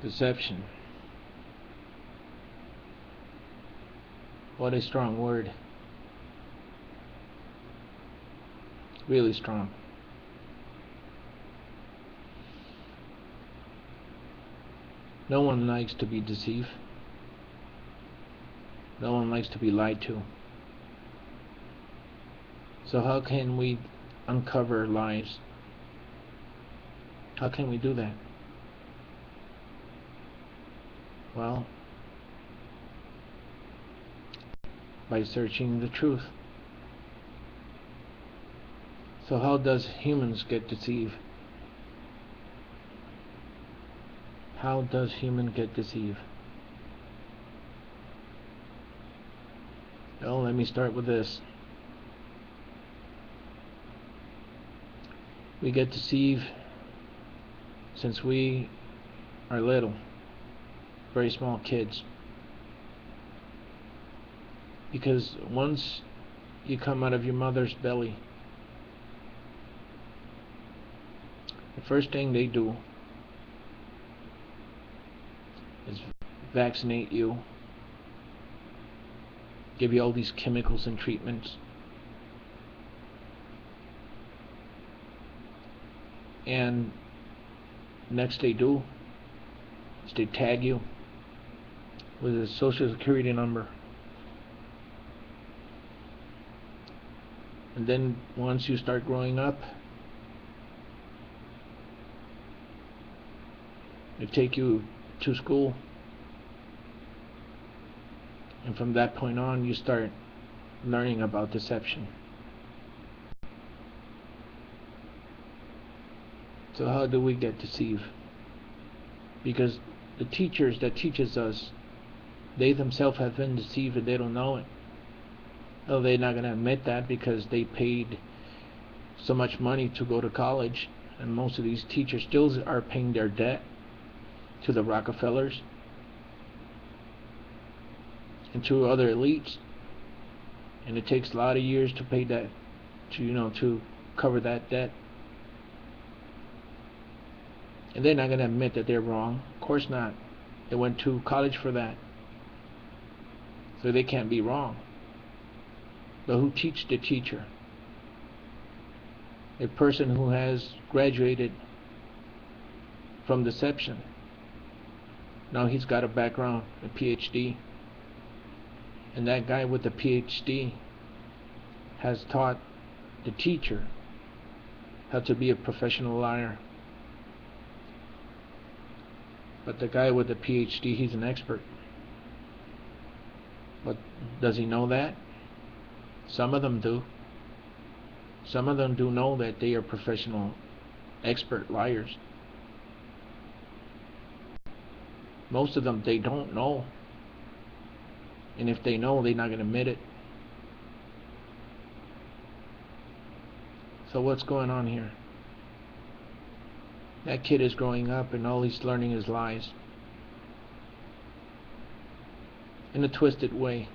Deception. What a strong word. Really strong. No one likes to be deceived. No one likes to be lied to. So how can we uncover lies? How can we do that? Well, by searching the truth. So how does humans get deceived? How does human get deceived? Well, let me start with this. We get deceived since we are little, very small kids. Because once you come out of your mother's belly, the first thing they do is vaccinate you, give you all these chemicals and treatments, and next they do is they tag you with a social security number. And then once you start growing up, they take you to school, and from that point on you start learning about deception. So how do we get deceived? Because the teachers that teaches us, they themselves have been deceived and they don't know it. Well, they're not going to admit that because they paid so much money to go to college, and most of these teachers still are paying their debt to the Rockefellers and to other elites, and it takes a lot of years to pay that, to cover that debt. And they're not going to admit that they're wrong. Of course not. They went to college for that, so they can't be wrong. But who teach the teacher? A person who has graduated from deception. Now he's got a background, a PhD, and that guy with the PhD has taught the teacher how to be a professional liar. But the guy with the PhD, he's an expert. But does he know that? Some of them do. Some of them do know that they are professional, expert liars. Most of them, they don't know. And if they know, they're not going to admit it. So what's going on here? That kid is growing up and all he's learning is lies. In a twisted way.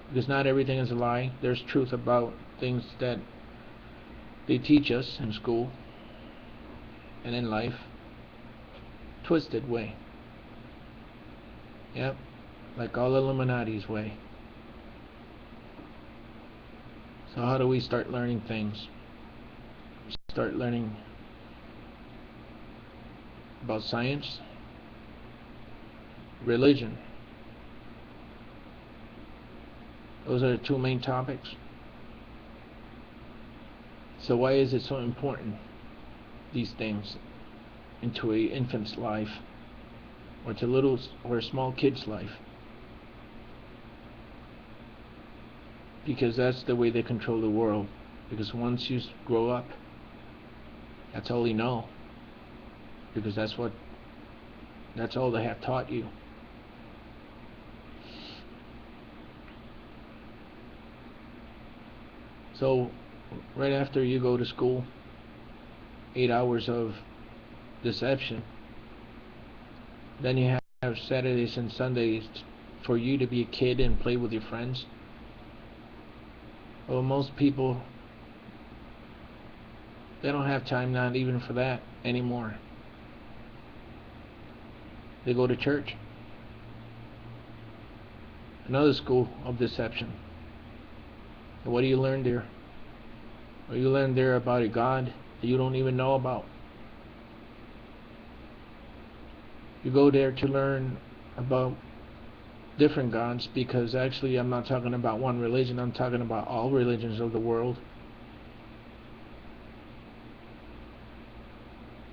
Because not everything is a lie. There's truth about things that they teach us in school and in life. Twisted way. Yep. Like all Illuminati's way. So how do we start learning things? Start learning about science, religion. Those are the two main topics. So why is it so important, these things, into an infant's life, or to little or a small kid's life? Because that's the way they control the world. Because once you grow up, that's all you know. Because that's all they have taught you. So right after you go to school, 8 hours of deception, then you have Saturdays and Sundays for you to be a kid and play with your friends. Well, most people, they don't have time, not even for that anymore. They go to church. Another school of deception. And what do you learn there? Well, you learn there about a God that you don't even know about. You go there to learn about different gods, because actually I'm not talking about one religion, I'm talking about all religions of the world.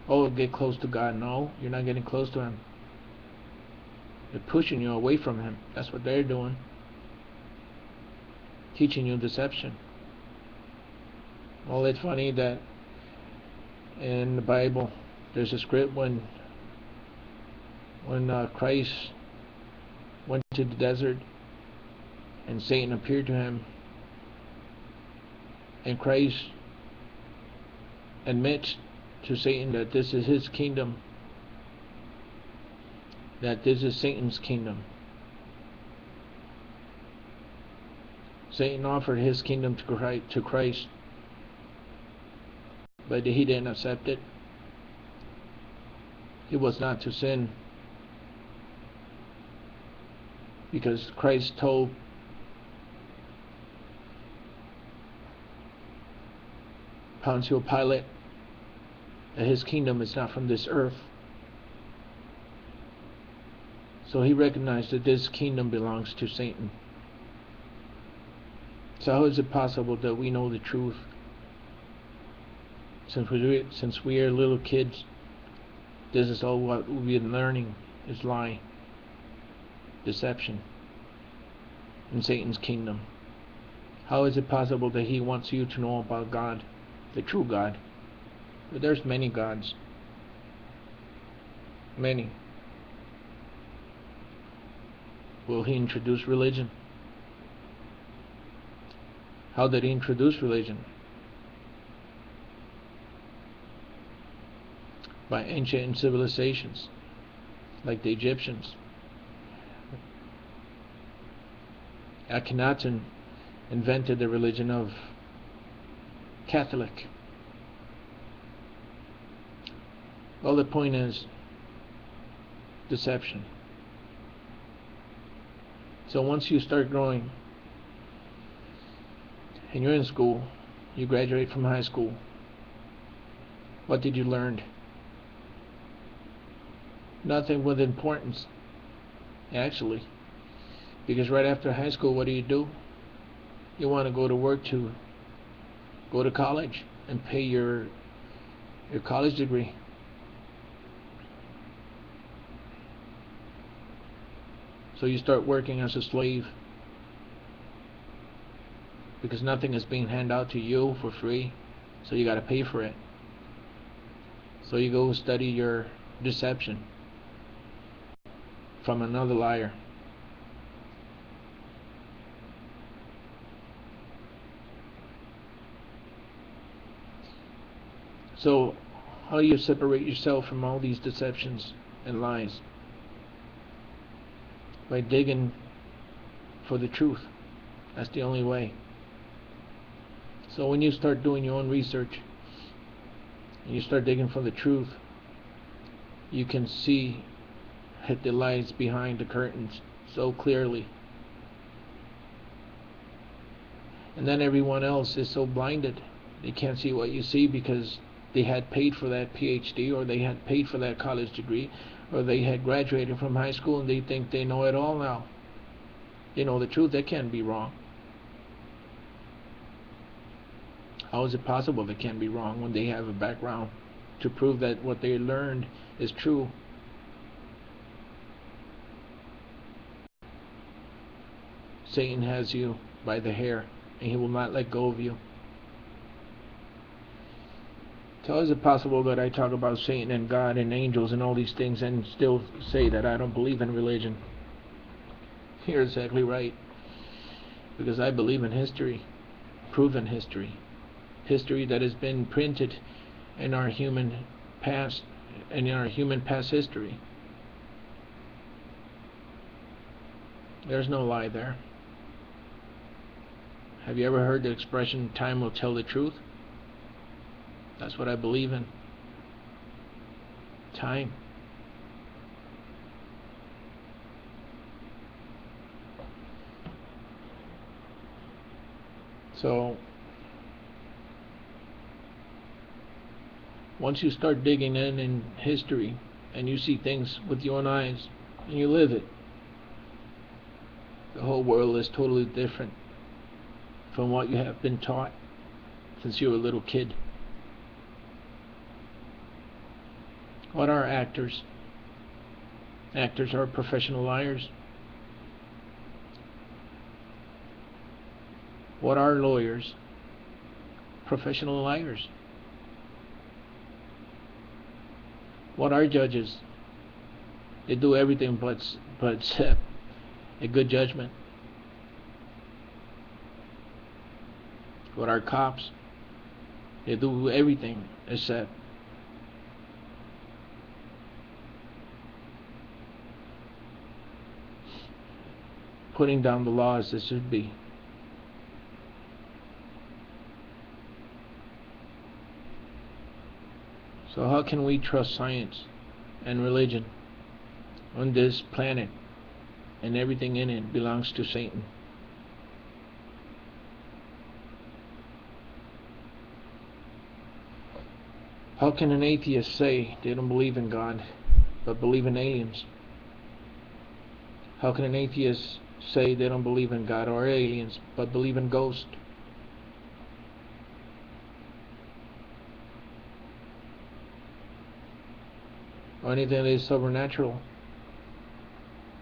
Oh, get close to God. No, you're not getting close to Him. They're pushing you away from Him. That's what they're doing. Teaching you deception. Well, it's funny that in the Bible there's a script when Christ went to the desert and Satan appeared to him, and Christ admits to Satan that this is his kingdom, that this is Satan's kingdom. Satan offered his kingdom to Christ, but he didn't accept it. He was not to sin, because Christ told Pontius Pilate that his kingdom is not from this earth. So he recognized that this kingdom belongs to Satan. So how is it possible that we know the truth? Since we are little kids, this is all what we've been learning is lie, deception, in Satan's kingdom. How is it possible that he wants you to know about God, the true God? But there's many gods. Many. Will he introduce religion? How did he introduce religion? By ancient civilizations, like the Egyptians. Akhenaten invented the religion of Catholic. Well, the point is deception. So once you start growing and you're in school, you graduate from high school, what did you learn? Nothing with importance, actually. Because right after high school, what do? You want to go to work, to go to college and pay your college degree. So you start working as a slave, because nothing is being handed out to you for free, so you got to pay for it. So you go study your deception from another liar. So how do you separate yourself from all these deceptions and lies? By digging for the truth. That's the only way. So when you start doing your own research and you start digging for the truth, you can see the lies behind the curtains so clearly. And then everyone else is so blinded, they can't see what you see, because they had paid for that PhD, or they had paid for that college degree, or they had graduated from high school and they think they know it all now. They know the truth. They can't be wrong. How is it possible they can't be wrong when they have a background to prove that what they learned is true? Satan has you by the hair, and he will not let go of you. So how is it possible that I talk about Satan and God and angels and all these things and still say that I don't believe in religion? You're exactly right. Because I believe in history, proven history. History that has been printed in our human past, and in our human past history. There's no lie there. Have you ever heard the expression, time will tell the truth? That's what I believe in. Time. So once you start digging in history and you see things with your own eyes and you live it, the whole world is totally different from what you have been taught since you were a little kid. What are actors? Actors are professional liars. What are lawyers? Professional liars. What are judges? They do everything but a good judgment. What are cops? They do everything except putting down the laws that should be. So how can we trust science and religion when this planet and everything in it belongs to Satan? How can an atheist say they don't believe in God but believe in aliens? How can an atheist say they don't believe in God or aliens but believe in ghosts? Or anything that is supernatural,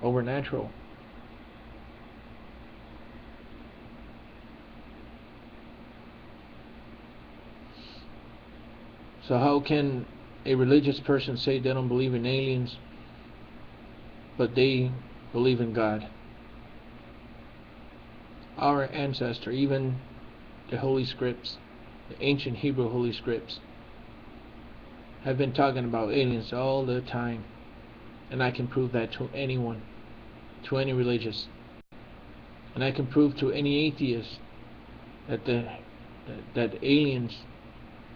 overnatural? So how can a religious person say they don't believe in aliens but they believe in God? Our ancestor, even the Holy Scripts, the ancient Hebrew Holy Scripts, have been talking about aliens all the time, and I can prove that to anyone, to any religious, and I can prove to any atheist that that aliens,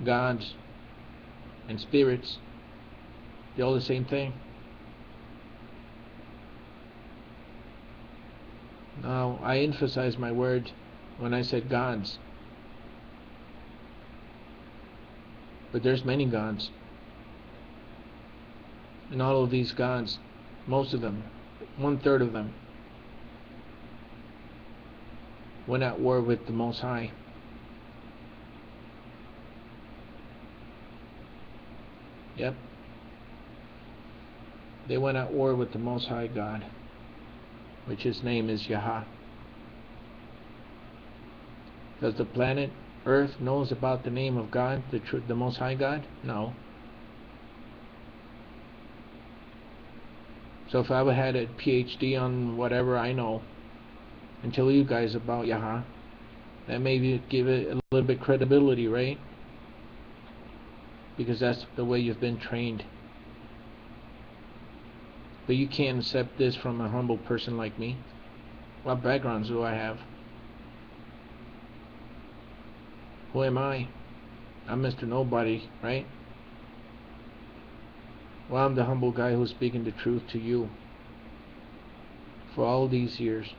gods, and spirits, they're all the same thing. Now, I emphasize my word when I said gods, but there's many gods. And all of these gods, most of them, 1/3 of them, went at war with the Most High. Yep. They went at war with the Most High God, which his name is Yahah. Does the planet Earth knows about the name of God, the Most High God? No. So if I would had a PhD on whatever I know and tell you guys about Yahah, that maybe give it a little bit credibility, right? Because that's the way you've been trained. But you can't accept this from a humble person like me. What backgrounds do I have? Who am I? I'm Mr. Nobody, right? Well, I'm the humble guy who's speaking the truth to you for all these years.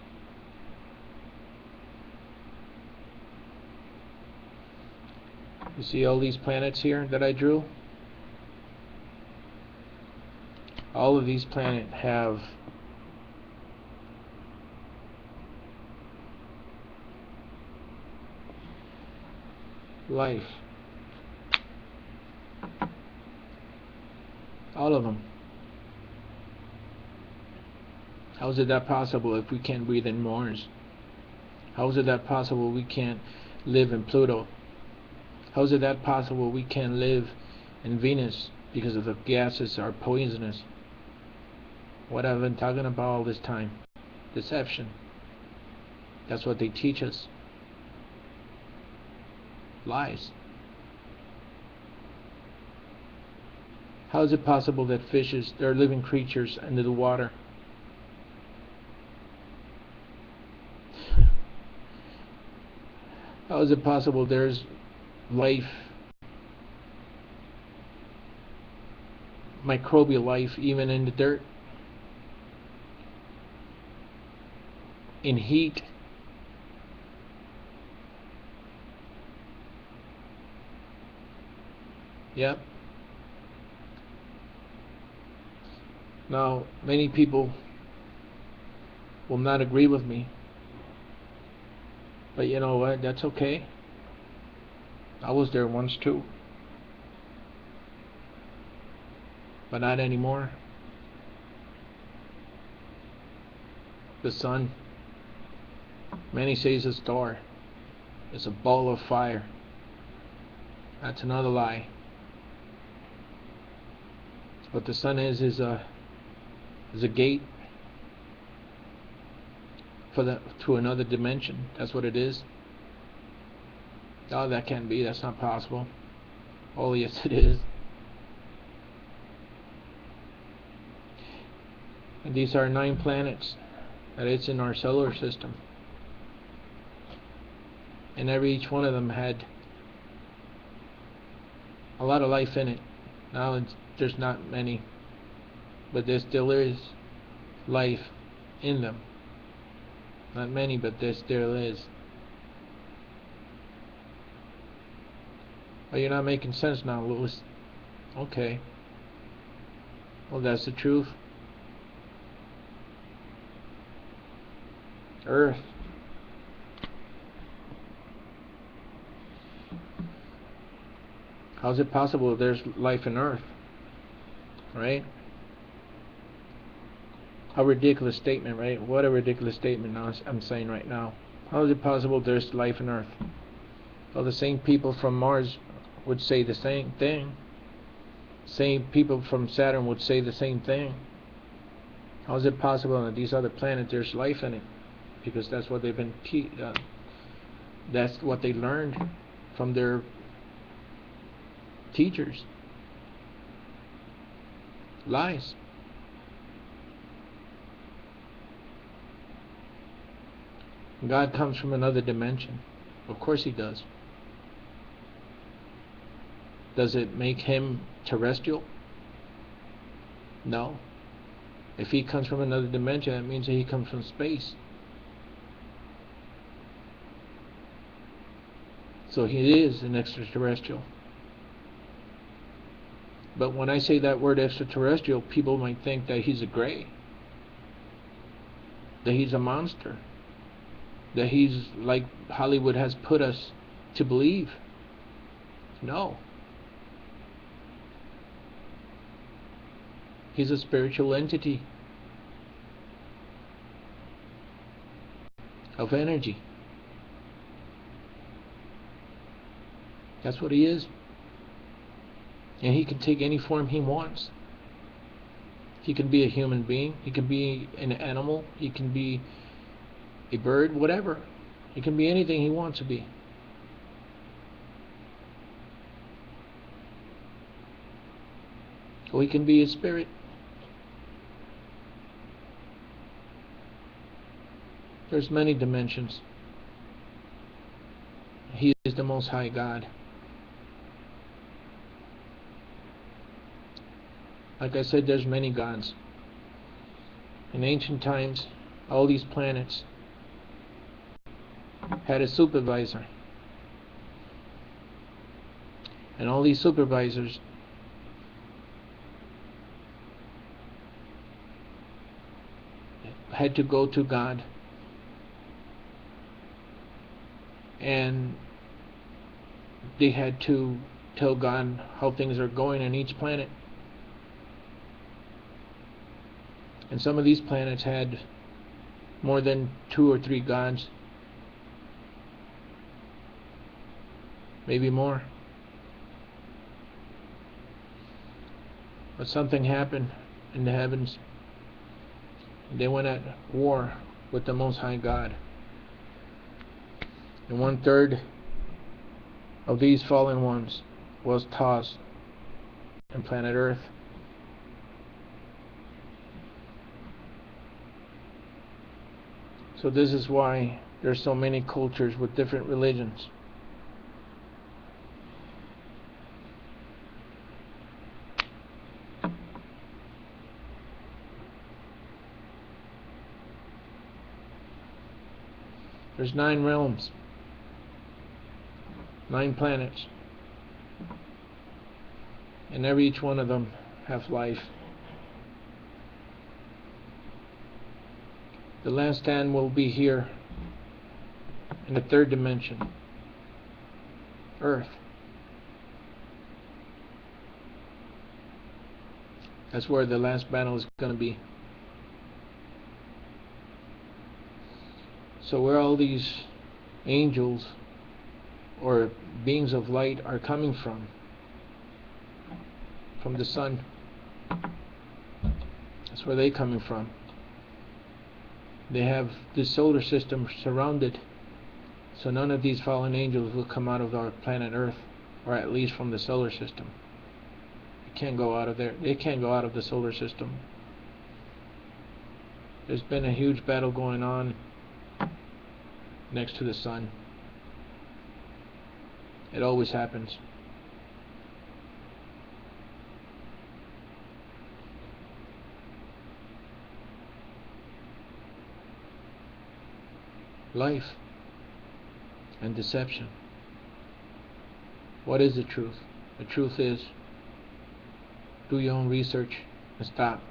You see all these planets here that I drew? All of these planets have life. All of them. How is it that possible if we can't breathe in Mars? How is it that possible we can't live in Pluto? How is it that possible we can't live in Venus because of the gases are poisonous? What I've been talking about all this time. Deception. That's what they teach us. Lies. How is it possible that fishes, they're living creatures under the water? How is it possible there's life, microbial life, even in the dirt, in heat, Yep. Now, many people will not agree with me, but you know what? That's okay. I was there once too, but not anymore. The sun, many say it's a star. It's a ball of fire. That's another lie. What the sun is a gate to another dimension. That's what it is. Oh, that can't be. That's not possible. Oh, yes, it is. And these are 9 planets that it's in our solar system. And each one of them had a lot of life in it. Now there's not many, but there still is life in them. Not many, but there still is. Oh, you're not making sense now, Louis. Okay. Well, that's the truth. Earth. How's it possible there's life in Earth? Right? A ridiculous statement, right? What a ridiculous statement I'm saying right now. How is it possible there's life in Earth? Well, the same people from Mars would say the same thing. Same people from Saturn would say the same thing. How is it possible that these other planets there's life in it? Because that's what they've been that's what they learned from their teachers. Lies. God comes from another dimension. Of course he does. Does it make him terrestrial? No. If he comes from another dimension, that means that he comes from space. So he is an extraterrestrial. But when I say that word extraterrestrial, people might think that he's a gray, that he's a monster, that he's like Hollywood has put us to believe. No. He's a spiritual entity of energy. That's what he is. And he can take any form he wants. He can be a human being. He can be an animal. He can be a bird, whatever. He can be anything he wants to be. Or he can be a spirit. There's many dimensions. He is the Most High God. Like I said, there's many gods. In ancient times, all these planets had a supervisor. And all these supervisors had to go to God and they had to tell God how things are going on each planet. And some of these planets had more than 2 or 3 gods, maybe more. But something happened in the heavens. They went at war with the Most High God. And 1/3 of these fallen ones was tossed on planet Earth. So this is why there's so many cultures with different religions. There's 9 realms, 9 planets. and every each one of them have life. The last stand will be here in the third dimension, Earth. That's where the last battle is going to be. So where all these angels or beings of light are coming from the sun. That's where they're coming from. They have this solar system surrounded, so none of these fallen angels will come out of our planet Earth, or at least from the solar system. They can't go out of there. They can't go out of the solar system. There's been a huge battle going on next to the sun. It always happens. Life and deception. What is the truth? The truth is, do your own research and stop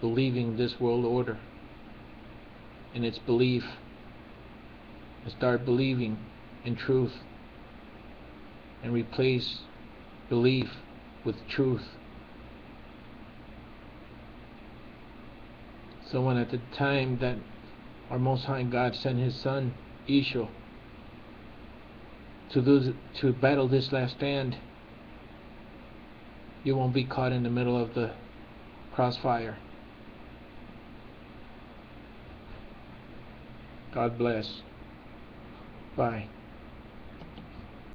believing this world order in its belief, and start believing in truth, and replace belief with truth. So when at the time that our Most High God sent His Son, Yeshua, to battle this last stand, you won't be caught in the middle of the crossfire. God bless. Bye.